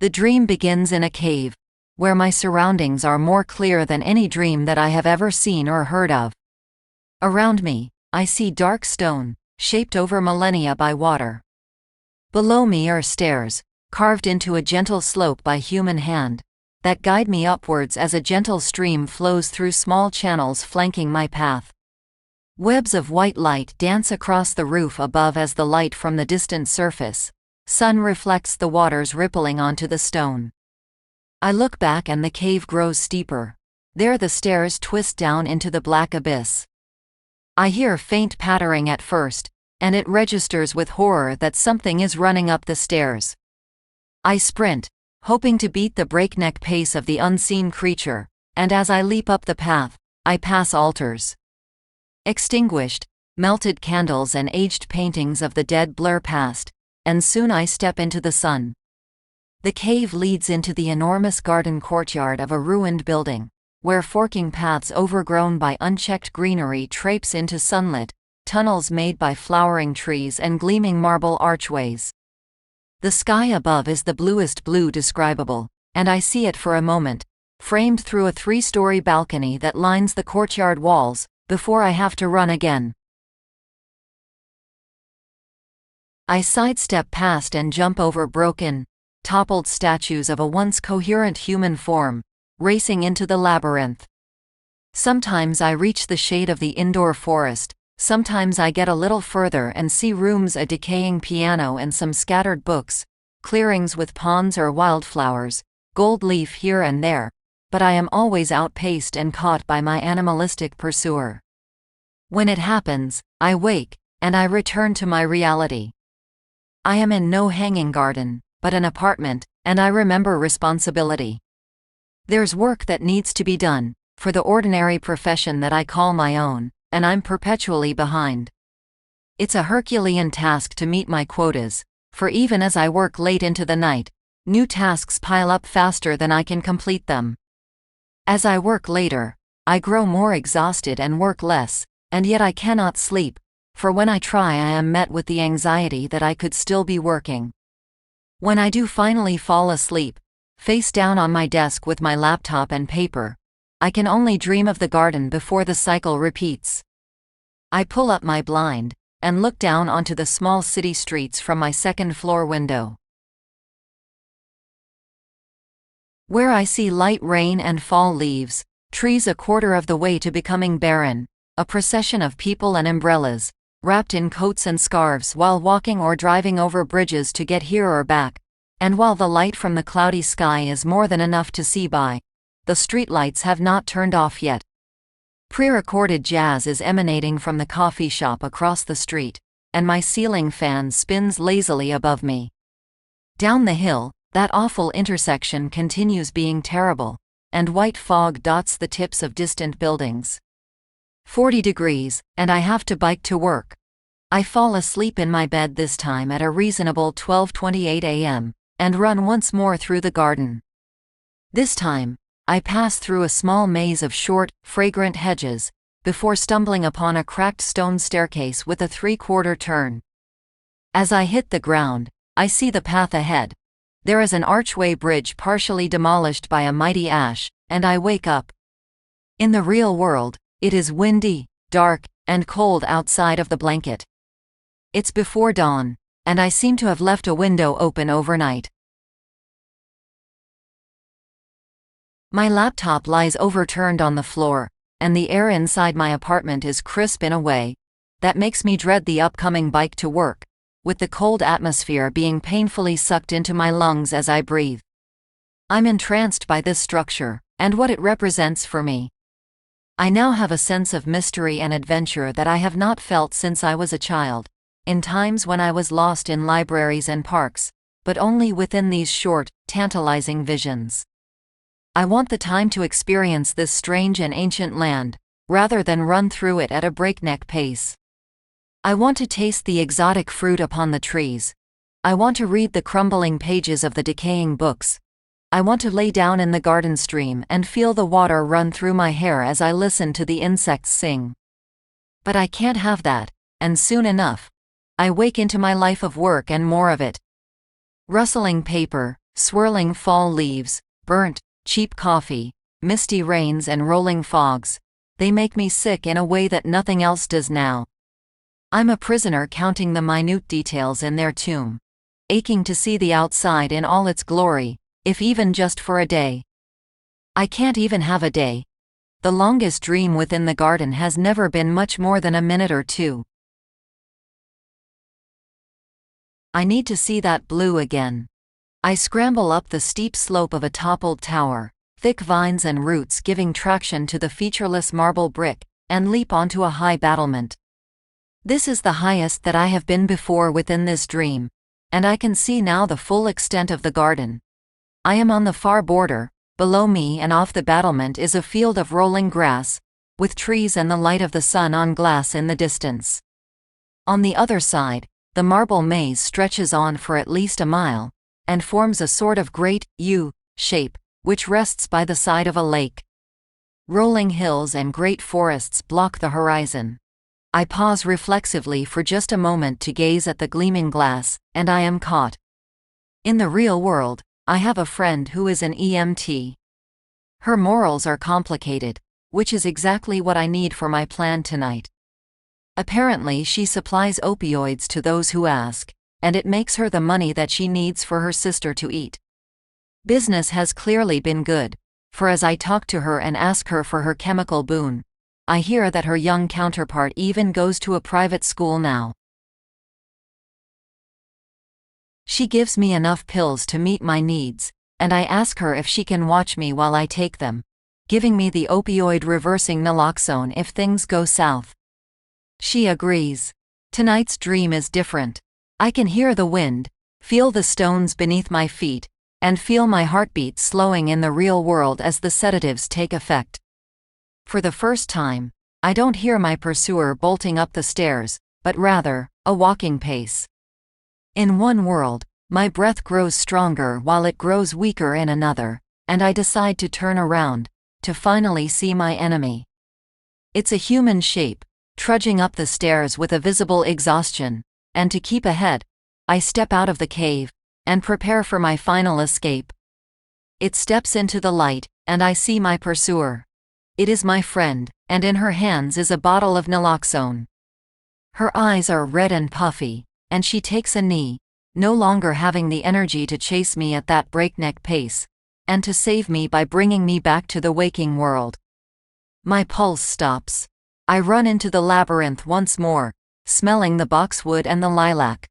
The dream begins in a cave, where my surroundings are more clear than any dream that I have ever seen or heard of. Around me, I see dark stone, shaped over millennia by water. Below me are stairs, carved into a gentle slope by human hand, that guide me upwards as a gentle stream flows through small channels flanking my path. Webs of white light dance across the roof above as the light from the distant surface sun reflects the waters rippling onto the stone. I look back and the cave grows steeper. There the stairs twist down into the black abyss. I hear faint pattering at first, and it registers with horror that something is running up the stairs. I sprint, hoping to beat the breakneck pace of the unseen creature, and as I leap up the path, I pass altars. Extinguished, melted candles and aged paintings of the dead blur past, and soon I step into the sun. The cave leads into the enormous garden courtyard of a ruined building, where forking paths overgrown by unchecked greenery traipse into sunlit tunnels made by flowering trees and gleaming marble archways. The sky above is the bluest blue describable, and I see it for a moment, framed through a 3-story balcony that lines the courtyard walls, before I have to run again. I sidestep past and jump over broken, toppled statues of a once coherent human form, racing into the labyrinth. Sometimes I reach the shade of the indoor forest, sometimes I get a little further and see rooms, a decaying piano and some scattered books, clearings with ponds or wildflowers, gold leaf here and there, but I am always outpaced and caught by my animalistic pursuer. When it happens, I wake, and I return to my reality. I am in no hanging garden, but an apartment, and I remember responsibility. There's work that needs to be done, for the ordinary profession that I call my own, and I'm perpetually behind. It's a Herculean task to meet my quotas, for even as I work late into the night, new tasks pile up faster than I can complete them. As I work later, I grow more exhausted and work less, and yet I cannot sleep, for when I try I am met with the anxiety that I could still be working. When I do finally fall asleep, face down on my desk with my laptop and paper, I can only dream of the garden before the cycle repeats. I pull up my blind, and look down onto the small city streets from my second-floor window, where I see light rain and fall leaves, trees a quarter of the way to becoming barren, a procession of people and umbrellas, wrapped in coats and scarves while walking or driving over bridges to get here or back, and while the light from the cloudy sky is more than enough to see by, the streetlights have not turned off yet. Pre-recorded jazz is emanating from the coffee shop across the street, and my ceiling fan spins lazily above me. Down the hill, that awful intersection continues being terrible, and white fog dots the tips of distant buildings. 40 degrees, and I have to bike to work. I fall asleep in my bed this time at a reasonable 12:28 a.m., and run once more through the garden. This time, I pass through a small maze of short, fragrant hedges, before stumbling upon a cracked stone staircase with a 3/4 turn. As I hit the ground, I see the path ahead. There is an archway bridge partially demolished by a mighty ash, and I wake up. In the real world, it is windy, dark, and cold outside of the blanket. It's before dawn, and I seem to have left a window open overnight. My laptop lies overturned on the floor, and the air inside my apartment is crisp in a way that makes me dread the upcoming bike to work, with the cold atmosphere being painfully sucked into my lungs as I breathe. I'm entranced by this structure, and what it represents for me. I now have a sense of mystery and adventure that I have not felt since I was a child, in times when I was lost in libraries and parks, but only within these short, tantalizing visions. I want the time to experience this strange and ancient land, rather than run through it at a breakneck pace. I want to taste the exotic fruit upon the trees. I want to read the crumbling pages of the decaying books. I want to lay down in the garden stream and feel the water run through my hair as I listen to the insects sing. But I can't have that, and soon enough, I wake into my life of work and more of it. Rustling paper, Swirling fall leaves, burnt, cheap coffee, misty rains and rolling fogs. They make me sick in a way that nothing else does now. I'm a prisoner counting the minute details in their tomb, aching to see the outside in all its glory, if even just for a day. I can't even have a day. The longest dream within the garden has never been much more than a minute or two. I need to see that blue again. I scramble up the steep slope of a toppled tower, thick vines and roots giving traction to the featureless marble brick, and leap onto a high battlement. This is the highest that I have been before within this dream, and I can see now the full extent of the garden. I am on the far border. Below me and off the battlement is a field of rolling grass, with trees and the light of the sun on glass in the distance. On the other side, the marble maze stretches on for at least a mile, and forms a sort of great U shape, which rests by the side of a lake. Rolling hills and great forests block the horizon. I pause reflexively for just a moment to gaze at the gleaming glass, and I am caught. In the real world, I have a friend who is an EMT. Her morals are complicated, which is exactly what I need for my plan tonight. Apparently she supplies opioids to those who ask, and it makes her the money that she needs for her sister to eat. Business has clearly been good, for as I talk to her and ask her for her chemical boon, I hear that her young counterpart even goes to a private school now. She gives me enough pills to meet my needs, and I ask her if she can watch me while I take them, giving me the opioid-reversing naloxone if things go south. She agrees. Tonight's dream is different. I can hear the wind, feel the stones beneath my feet, and feel my heartbeat slowing in the real world as the sedatives take effect. For the first time, I don't hear my pursuer bolting up the stairs, but rather, a walking pace. In one world, my breath grows stronger while it grows weaker in another, and I decide to turn around, to finally see my enemy. It's a human shape, trudging up the stairs with a visible exhaustion, and to keep ahead, I step out of the cave, and prepare for my final escape. It steps into the light, and I see my pursuer. It is my friend, and in her hands is a bottle of naloxone. Her eyes are red and puffy, and she takes a knee, no longer having the energy to chase me at that breakneck pace, and to save me by bringing me back to the waking world. My pulse stops. I run into the labyrinth once more, smelling the boxwood and the lilac.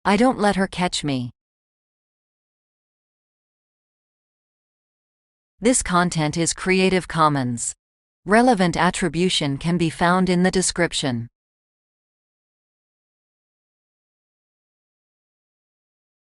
I don't let her catch me. This content is Creative Commons. Relevant attribution can be found in the description.